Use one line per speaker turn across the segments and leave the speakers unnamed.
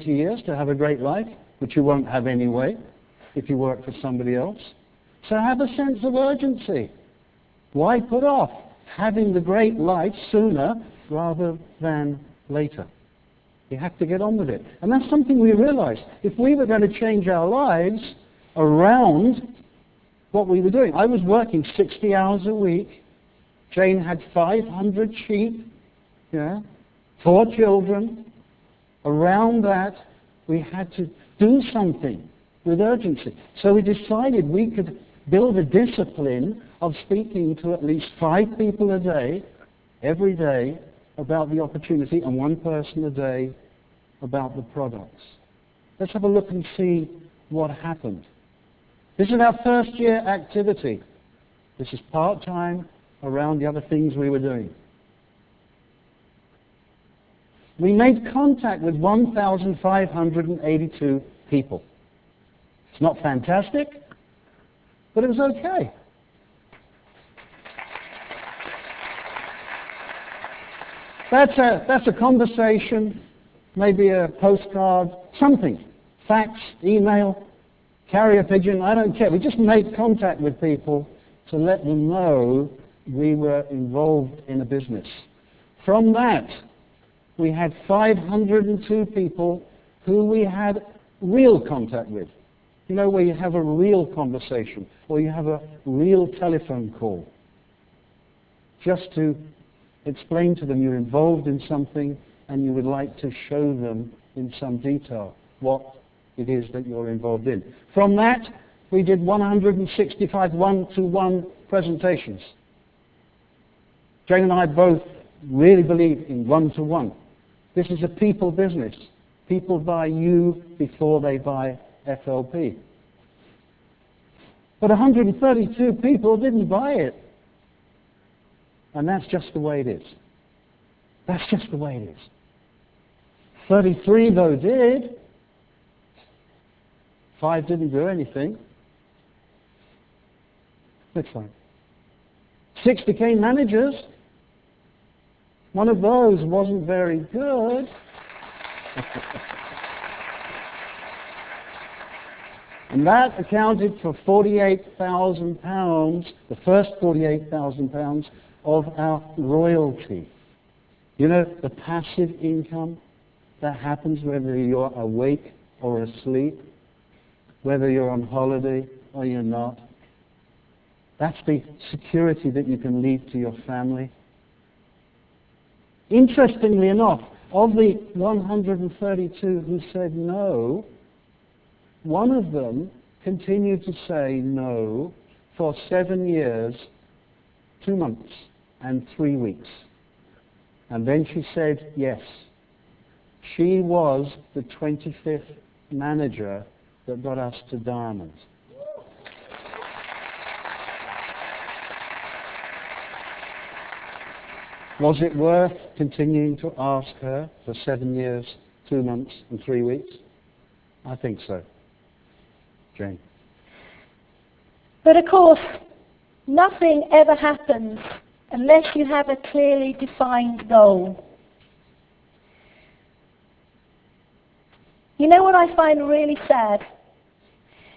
years to have a great life, which you won't have anyway if you work for somebody else. So have a sense of urgency. Why put off having the great life sooner rather than later? You have to get on with it. And that's something we realized. If we were going to change our lives around what we were doing. I was working 60 hours a week. Jane had 500 sheep, 4 children. Around that, we had to do something with urgency. So we decided we could build a discipline of speaking to at least 5 people a day, every day, about the opportunity, and 1 person a day about the products. Let's have a look and see what happened. This is our first year activity. This is part-time around the other things we were doing. We made contact with 1,582 people. It's not fantastic, but it was okay. That's a conversation, maybe a postcard, something. Fax, email, carrier pigeon, I don't care. We just made contact with people to let them know we were involved in a business. From that, we had 502 people who we had real contact with. You know, where you have a real conversation, or you have a real telephone call. Just to explain to them you're involved in something and you would like to show them in some detail what it is that you're involved in. From that, we did 165 one-to-one presentations. Jane and I both really believe in one-to-one. This is a people business. People buy you before they buy FLP. But 132 people didn't buy it. And that's just the way it is. That's just the way it is. 33, though, did. 5 didn't do anything. Next slide. 6 became managers. One of those wasn't very good. And that accounted for £48,000, the first £48,000 of our royalty. You know, the passive income that happens whether you're awake or asleep, whether you're on holiday or you're not. That's the security that you can leave to your family. Interestingly enough, of the 132 who said no, one of them continued to say no for 7 years, 2 months, and 3 weeks. And then she said yes. She was the 25th manager that got us to Diamond. Was it worth continuing to ask her for 7 years, 2 months, and 3 weeks? I think so. Jane.
But of course, nothing ever happens unless you have a clearly defined goal. You know what I find really sad?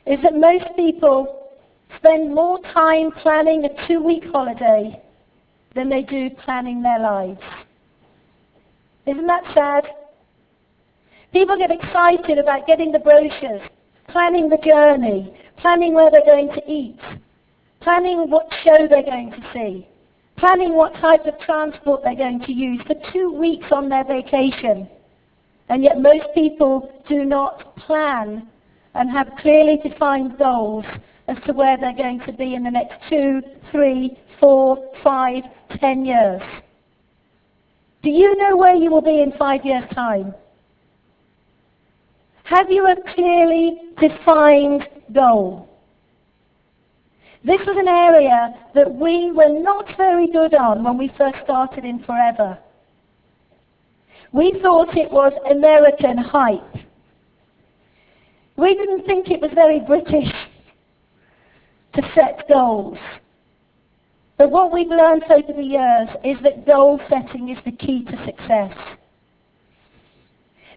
Is that most people spend more time planning a 2-week holiday than they do planning their lives. Isn't that sad? People get excited about getting the brochures, planning the journey, planning where they're going to eat, planning what show they're going to see, planning what type of transport they're going to use for 2 weeks on their vacation. And yet most people do not plan and have clearly defined goals as to where they're going to be in the next 2, 3, 4, 5, 10 years. Do you know where you will be in 5 years' time? Have you a clearly defined goal? This was an area that we were not very good on when we first started in Forever. We thought it was American hype. We didn't think it was very British to set goals. But what we've learned over the years is that goal setting is the key to success.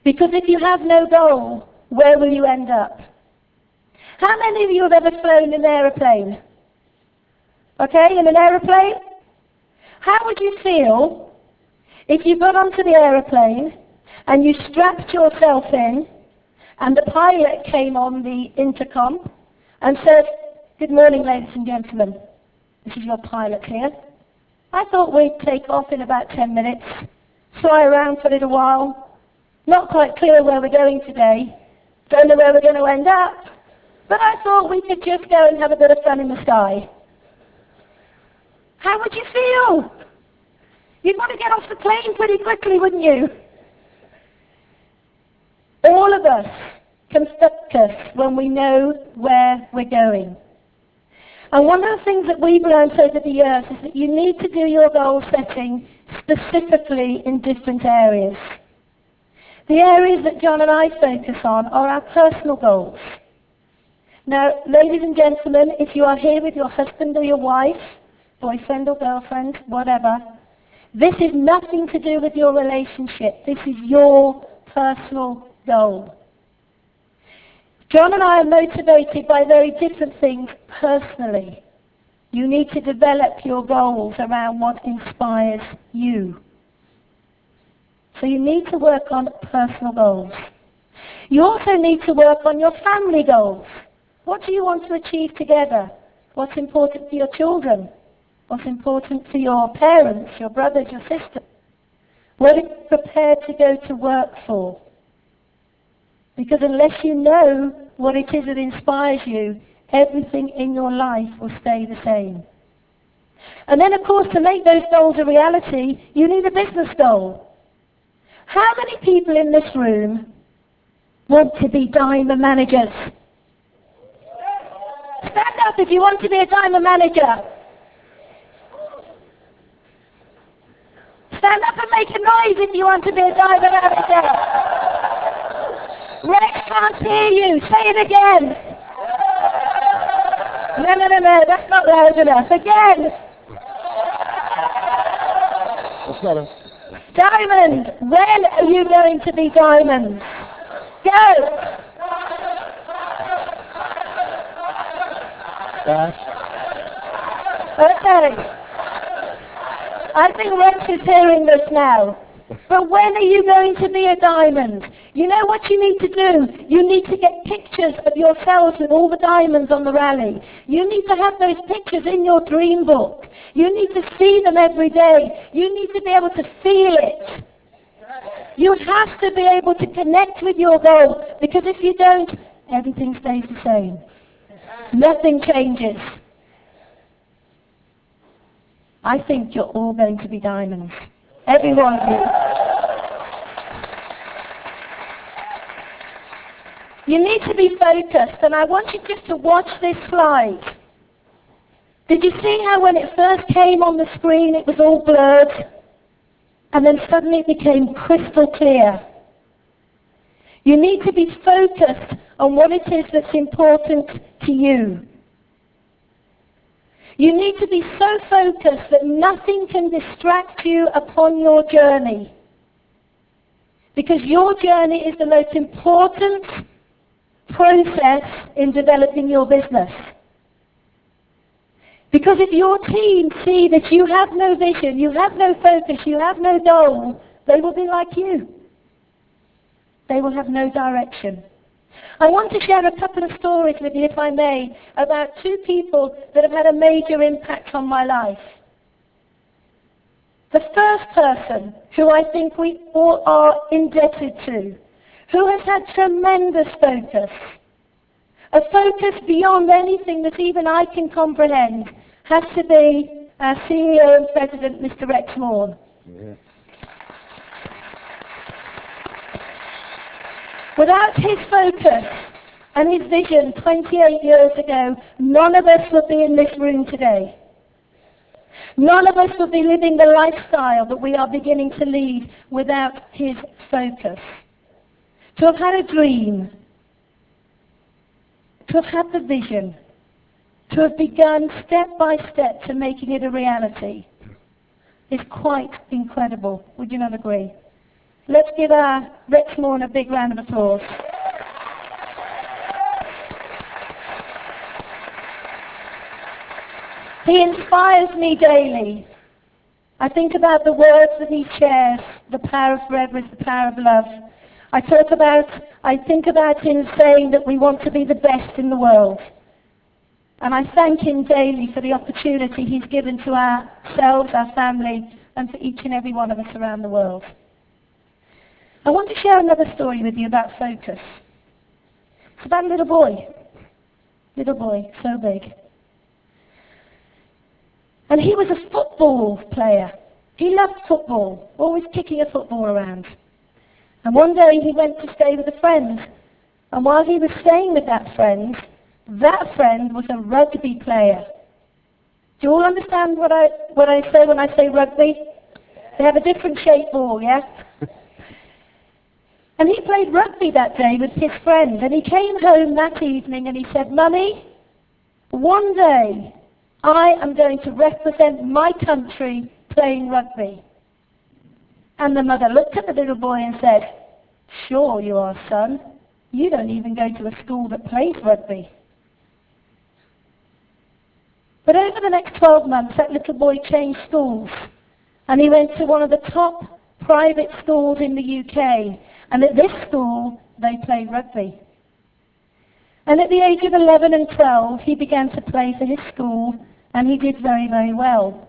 Because if you have no goal, where will you end up? How many of you have ever flown in an aeroplane? Okay, in an aeroplane? How would you feel if you got onto the aeroplane and you strapped yourself in and the pilot came on the intercom and said, "Good morning, ladies and gentlemen. This is your pilot here. I thought we'd take off in about 10 minutes, fly around for a little while. Not quite clear where we're going today. Don't know where we're going to end up. But I thought we could just go and have a bit of fun in the sky." How would you feel? You'd want to get off the plane pretty quickly, wouldn't you? All of us can focus when we know where we're going. And one of the things that we've learned over the years is that you need to do your goal setting specifically in different areas. The areas that John and I focus on are our personal goals. Now, ladies and gentlemen, if you are here with your husband or your wife, boyfriend or girlfriend, whatever, this is nothing to do with your relationship. This is your personal goal. John and I are motivated by very different things personally. You need to develop your goals around what inspires you. So you need to work on personal goals. You also need to work on your family goals. What do you want to achieve together? What's important for your children? What's important for your parents, your brothers, your sisters? What are you prepared to go to work for? Because unless you know what it is that inspires you, everything in your life will stay the same. And then, of course, to make those goals a reality, you need a business goal. How many people in this room want to be diamond managers? Stand up if you want to be a diamond manager. Stand up and make a noise if you want to be a diamond manager. Rex can't hear you. Say it again. No, that's not loud enough. Again.
That's not a...
Diamond. When are you going to be diamonds? Go. Okay. I think Rex is hearing this now. But when are you going to be a diamond? You know what you need to do? You need to get pictures of yourselves with all the diamonds on the rally. You need to have those pictures in your dream book. You need to see them every day. You need to be able to feel it. You have to be able to connect with your goal, because if you don't, everything stays the same. Nothing changes. I think you're all going to be diamonds. Every one of you. You need to be focused, and I want you just to watch this slide. Did you see how when it first came on the screen it was all blurred? And then suddenly it became crystal clear. You need to be focused on what it is that's important to you. You need to be so focused that nothing can distract you upon your journey. Because your journey is the most important process in developing your business. Because if your team see that you have no vision, you have no focus, you have no goal, they will be like you. They will have no direction. I want to share a couple of stories with you, if I may, about two people that have had a major impact on my life. The first person, who I think we all are indebted to, who has had tremendous focus, a focus beyond anything that even I can comprehend, has to be our CEO and President, Mr. Rex Morn. Yeah. Without his focus and his vision 28 years ago, none of us would be in this room today. None of us would be living the lifestyle that we are beginning to lead without his focus. To have had a dream, to have had the vision, to have begun step by step to making it a reality is quite incredible. Would you not agree? Let's give our Rex Morn a big round of applause. He inspires me daily. I think about the words that he shares. The power of forever is the power of love. I think about him saying that we want to be the best in the world. And I thank him daily for the opportunity he's given to ourselves, our family, and for each and every one of us around the world. I want to share another story with you about focus. It's about a little boy. Little boy, so big. And he was a football player. He loved football, always kicking a football around. And one day he went to stay with a friend. And while he was staying with that friend was a rugby player. Do you all understand what I say when I say rugby? They have a different shaped ball, yeah? And he played rugby that day with his friend. And he came home that evening and he said, "Mummy, one day I am going to represent my country playing rugby." And the mother looked at the little boy and said, "Sure you are, son. You don't even go to a school that plays rugby." But over the next 12 months, that little boy changed schools. And he went to one of the top private schools in the UK. And at this school, they played rugby. And at the age of 11 and 12, he began to play for his school, and he did very, very well.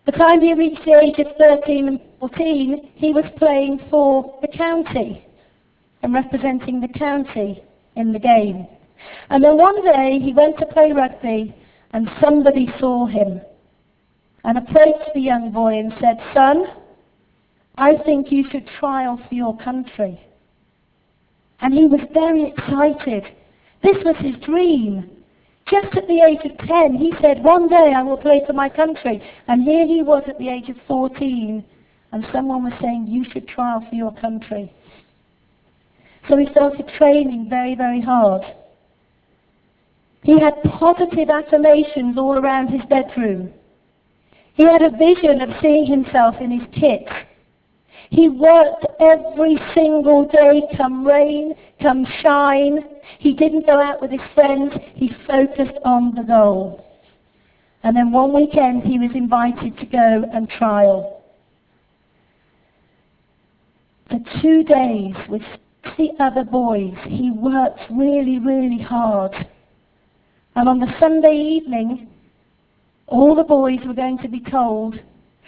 By the time he reached the age of 13 and 14, he was playing for the county and representing the county in the game. And then one day, he went to play rugby, and somebody saw him and approached the young boy and said, "Son, I think you should trial for your country." And he was very excited. This was his dream. Just at the age of 10, he said, "One day I will play for my country." And here he was at the age of 14, and someone was saying, "You should trial for your country." So he started training very, very hard. He had positive affirmations all around his bedroom. He had a vision of seeing himself in his kit. He worked every single day, come rain, come shine. He didn't go out with his friends. He focused on the goal. And then one weekend he was invited to go and trial. For 2 days with 60 other boys, he worked really, really hard. And on the Sunday evening, all the boys were going to be told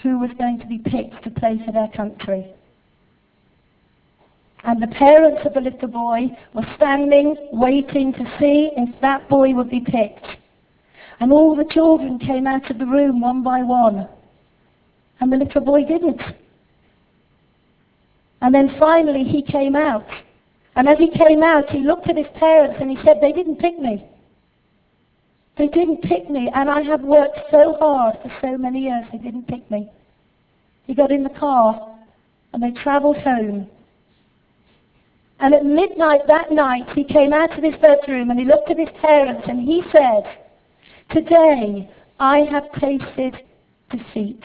who was going to be picked to play for their country. And the parents of the little boy were standing, waiting to see if that boy would be picked. And all the children came out of the room one by one. And the little boy didn't. And then finally he came out. And as he came out, he looked at his parents and he said, "They didn't pick me. They didn't pick me, and I have worked so hard for so many years, they didn't pick me." He got in the car, and they travelled home. And at midnight that night, he came out of his bedroom, and he looked at his parents, and he said, "Today, I have tasted defeat."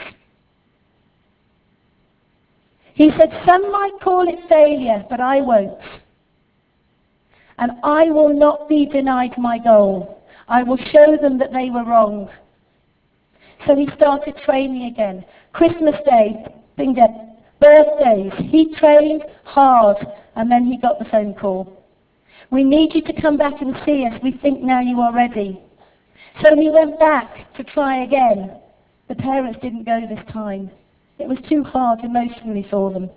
He said, "Some might call it failure, but I won't. And I will not be denied my goal. I will show them that they were wrong." So he started training again. Christmas Day, bingo, birthdays. He trained hard, and then he got the phone call. "We need you to come back and see us. We think now you are ready." So he went back to try again. The parents didn't go this time. It was too hard emotionally for them.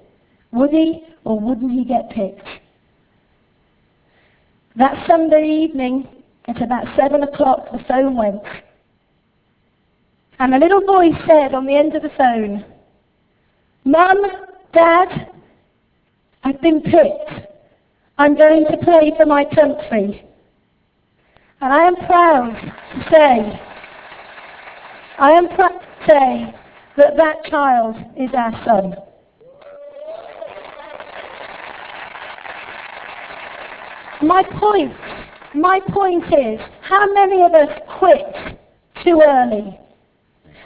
Would he or wouldn't he get picked? That Sunday evening, at about 7 o'clock, the phone went. And a little voice said on the end of the phone, "Mum, Dad, I've been picked. I'm going to play for my country." And I am proud to say, that that child is our son. My point is, how many of us quit too early?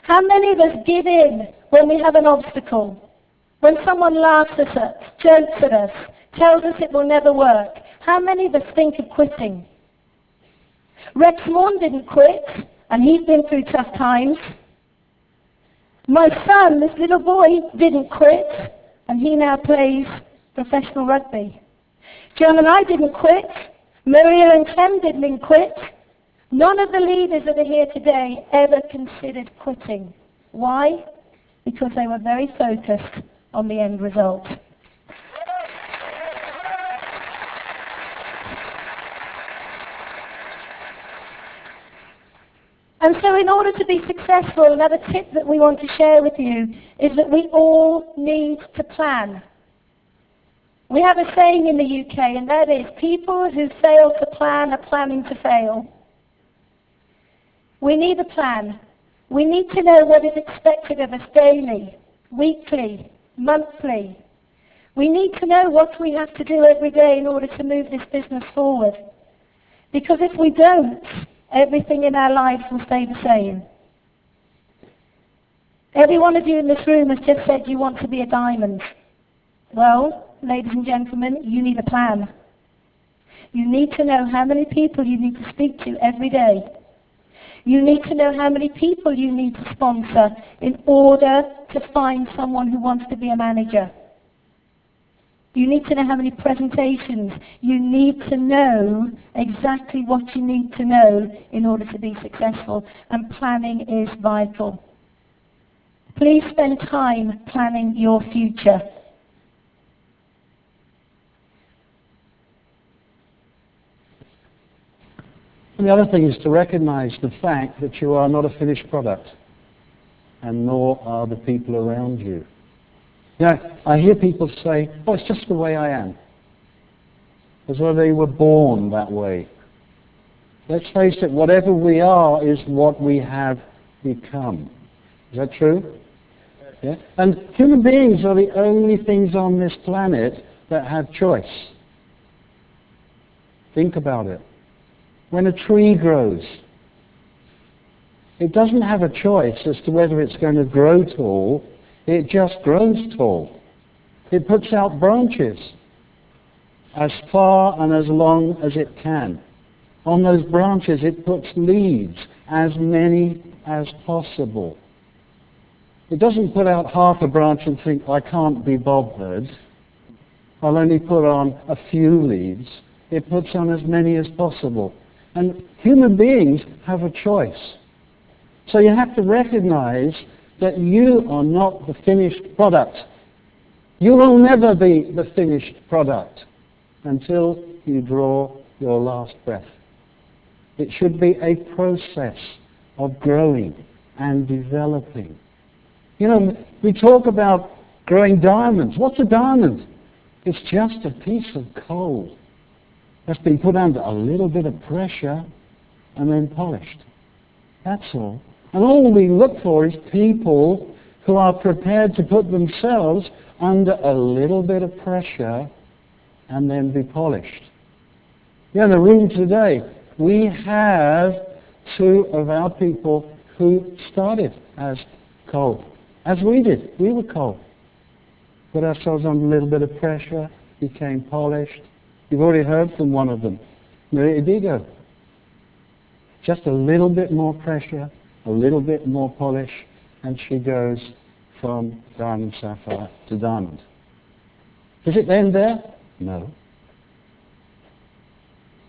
How many of us give in when we have an obstacle? When someone laughs at us, jokes at us, tells us it will never work, how many of us think of quitting? Rex Morn didn't quit, and he's been through tough times. My son, this little boy, didn't quit, and he now plays professional rugby. John and I didn't quit. Maria and Clem didn't quit. None of the leaders that are here today ever considered quitting. Why? Because they were very focused on the end result. And so in order to be successful, another tip that we want to share with you is that we all need to plan. We have a saying in the UK, and that is, people who fail to plan are planning to fail. We need a plan. We need to know what is expected of us daily, weekly, monthly. We need to know what we have to do every day in order to move this business forward. Because if we don't, everything in our lives will stay the same. Every one of you in this room has just said you want to be a diamond. Well, ladies and gentlemen, you need a plan. You need to know how many people you need to speak to every day. You need to know how many people you need to sponsor in order to find someone who wants to be a manager. You need to know how many presentations. You need to know exactly what you need to know in order to be successful. And planning is vital. Please spend time planning your future.
And the other thing is to recognize the fact that you are not a finished product, and nor are the people around you. You know, I hear people say, oh, it's just the way I am. As though they were born that way. Let's face it, whatever we are is what we have become. Is that true? Yeah? And human beings are the only things on this planet that have choice. Think about it. When a tree grows, it doesn't have a choice as to whether it's going to grow tall. It just grows tall. It puts out branches as far and as long as it can. On those branches it puts leaves, as many as possible. It doesn't put out half a branch and think, I can't be bothered. I'll only put on a few leaves. It puts on as many as possible. And human beings have a choice. So you have to recognize that you are not the finished product. You will never be the finished product until you draw your last breath. It should be a process of growing and developing. You know, we talk about growing diamonds. What's a diamond? It's just a piece of coal that's been put under a little bit of pressure and then polished. That's all. And all we look for is people who are prepared to put themselves under a little bit of pressure and then be polished. Yeah, in the room today, we have two of our people who started as coal, as we did. We were coal. Put ourselves under a little bit of pressure, became polished. You've already heard from one of them, Maria Digo. Just a little bit more pressure, a little bit more polish, and she goes from diamond sapphire to diamond. Does it end there? No.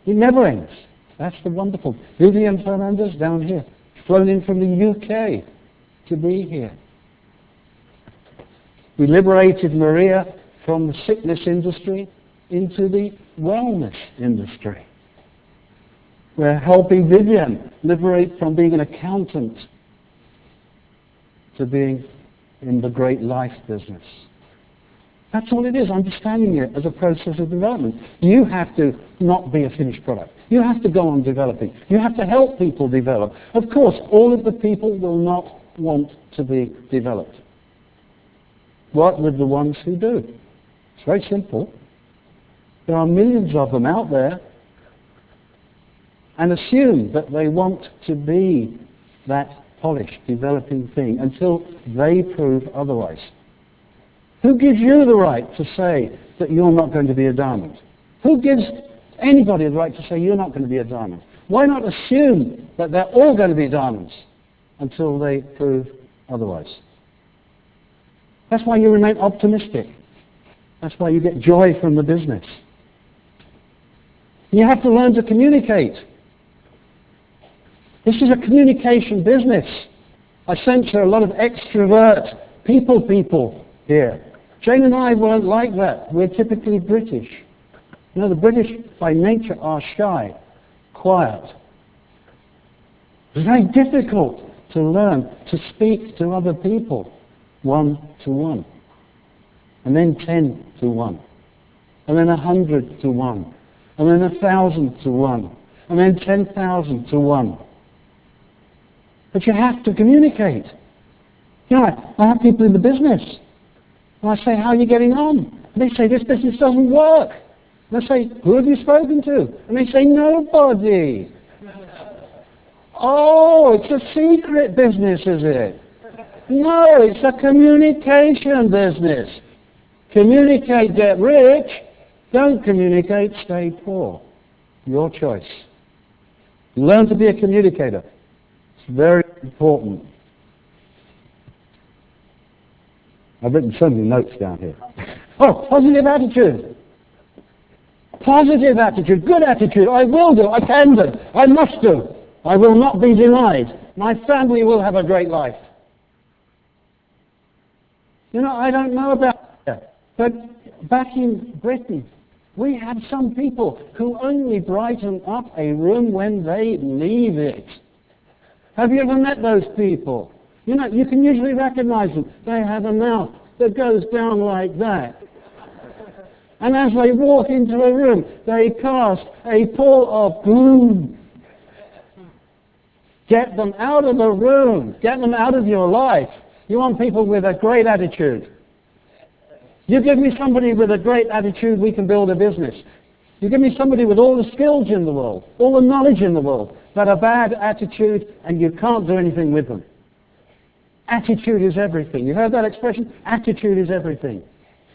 It never ends. That's the wonderful. Vivian Fernandez down here, flown in from the UK to be here. We liberated Maria from the sickness industry into the wellness industry. We're helping Vivian liberate from being an accountant to being in the great life business. That's all it is, understanding it as a process of development. You have to not be a finished product. You have to go on developing. You have to help people develop. Of course, all of the people will not want to be developed. What with the ones who do? It's very simple. There are millions of them out there, and assume that they want to be that polished, developing thing until they prove otherwise. Who gives you the right to say that you're not going to be a diamond? Who gives anybody the right to say you're not going to be a diamond? Why not assume that they're all going to be diamonds until they prove otherwise? That's why you remain optimistic. That's why you get joy from the business. You have to learn to communicate. This is a communication business. I sense there are a lot of extrovert people here. Jane and I weren't like that. We're typically British. You know, the British by nature are shy, quiet. It's very difficult to learn to speak to other people 1-to-1, and then 10-to-1, and then 100-to-1, and then 1,000-to-1, and then 10,000-to-1. But you have to communicate. You know, I have people in the business, and I say, how are you getting on? And they say, this business doesn't work. And I say, who have you spoken to? And they say, nobody. Oh, it's a secret business, is it? No, it's a communication business. Communicate, get rich. Don't communicate, stay poor. Your choice. Learn to be a communicator. It's very important. I've written so many notes down here. Oh, positive attitude. Positive attitude, good attitude. I will do, I can do, I must do. I will not be denied. My family will have a great life. You know, I don't know about that, but back in Britain, we had some people who only brighten up a room when they leave it. Have you ever met those people? You know, you can usually recognize them. They have a mouth that goes down like that. And as they walk into a room, they cast a pall of gloom. Get them out of the room. Get them out of your life. You want people with a great attitude. You give me somebody with a great attitude, we can build a business. You give me somebody with all the skills in the world, all the knowledge in the world, but a bad attitude, and you can't do anything with them. Attitude is everything. You heard that expression? Attitude is everything.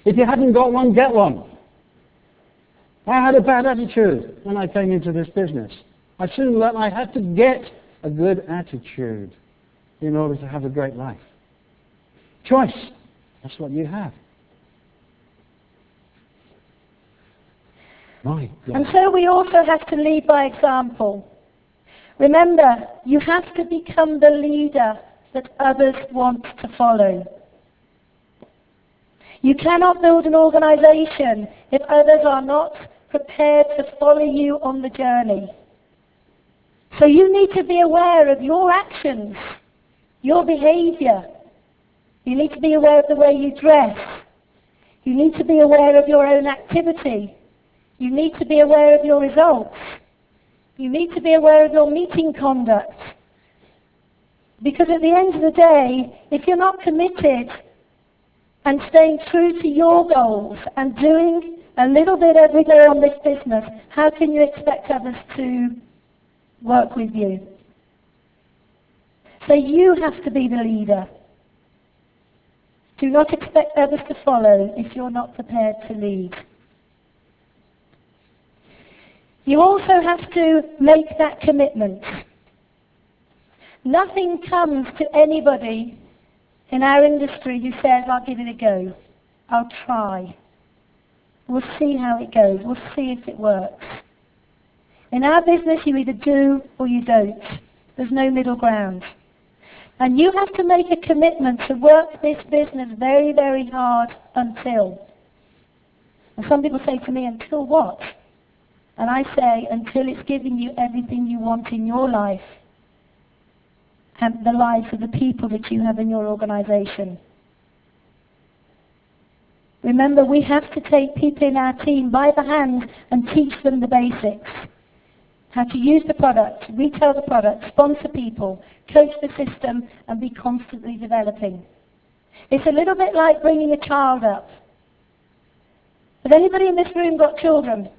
If you haven't got one, get one. I had a bad attitude when I came into this business. I soon learned I had to get a good attitude in order to have a great life. Choice. That's what you have. Right.
And so we also have to lead by example. Remember, you have to become the leader that others want to follow. You cannot build an organization if others are not prepared to follow you on the journey. So you need to be aware of your actions, your behavior. You need to be aware of the way you dress. You need to be aware of your own activity. You need to be aware of your results. You need to be aware of your meeting conduct. Because at the end of the day, if you're not committed and staying true to your goals and doing a little bit every day on this business, how can you expect others to work with you? So you have to be the leader. Do not expect others to follow if you're not prepared to lead. You also have to make that commitment. Nothing comes to anybody in our industry who says, I'll give it a go. I'll try. We'll see how it goes. We'll see if it works. In our business, you either do or you don't. There's no middle ground. And you have to make a commitment to work this business very, very hard until. And some people say to me, until what? And I say, until it's giving you everything you want in your life and the lives of the people that you have in your organization. Remember, we have to take people in our team by the hand and teach them the basics. How to use the product, retail the product, sponsor people, coach the system, and be constantly developing. It's a little bit like bringing a child up. Has anybody in this room got children?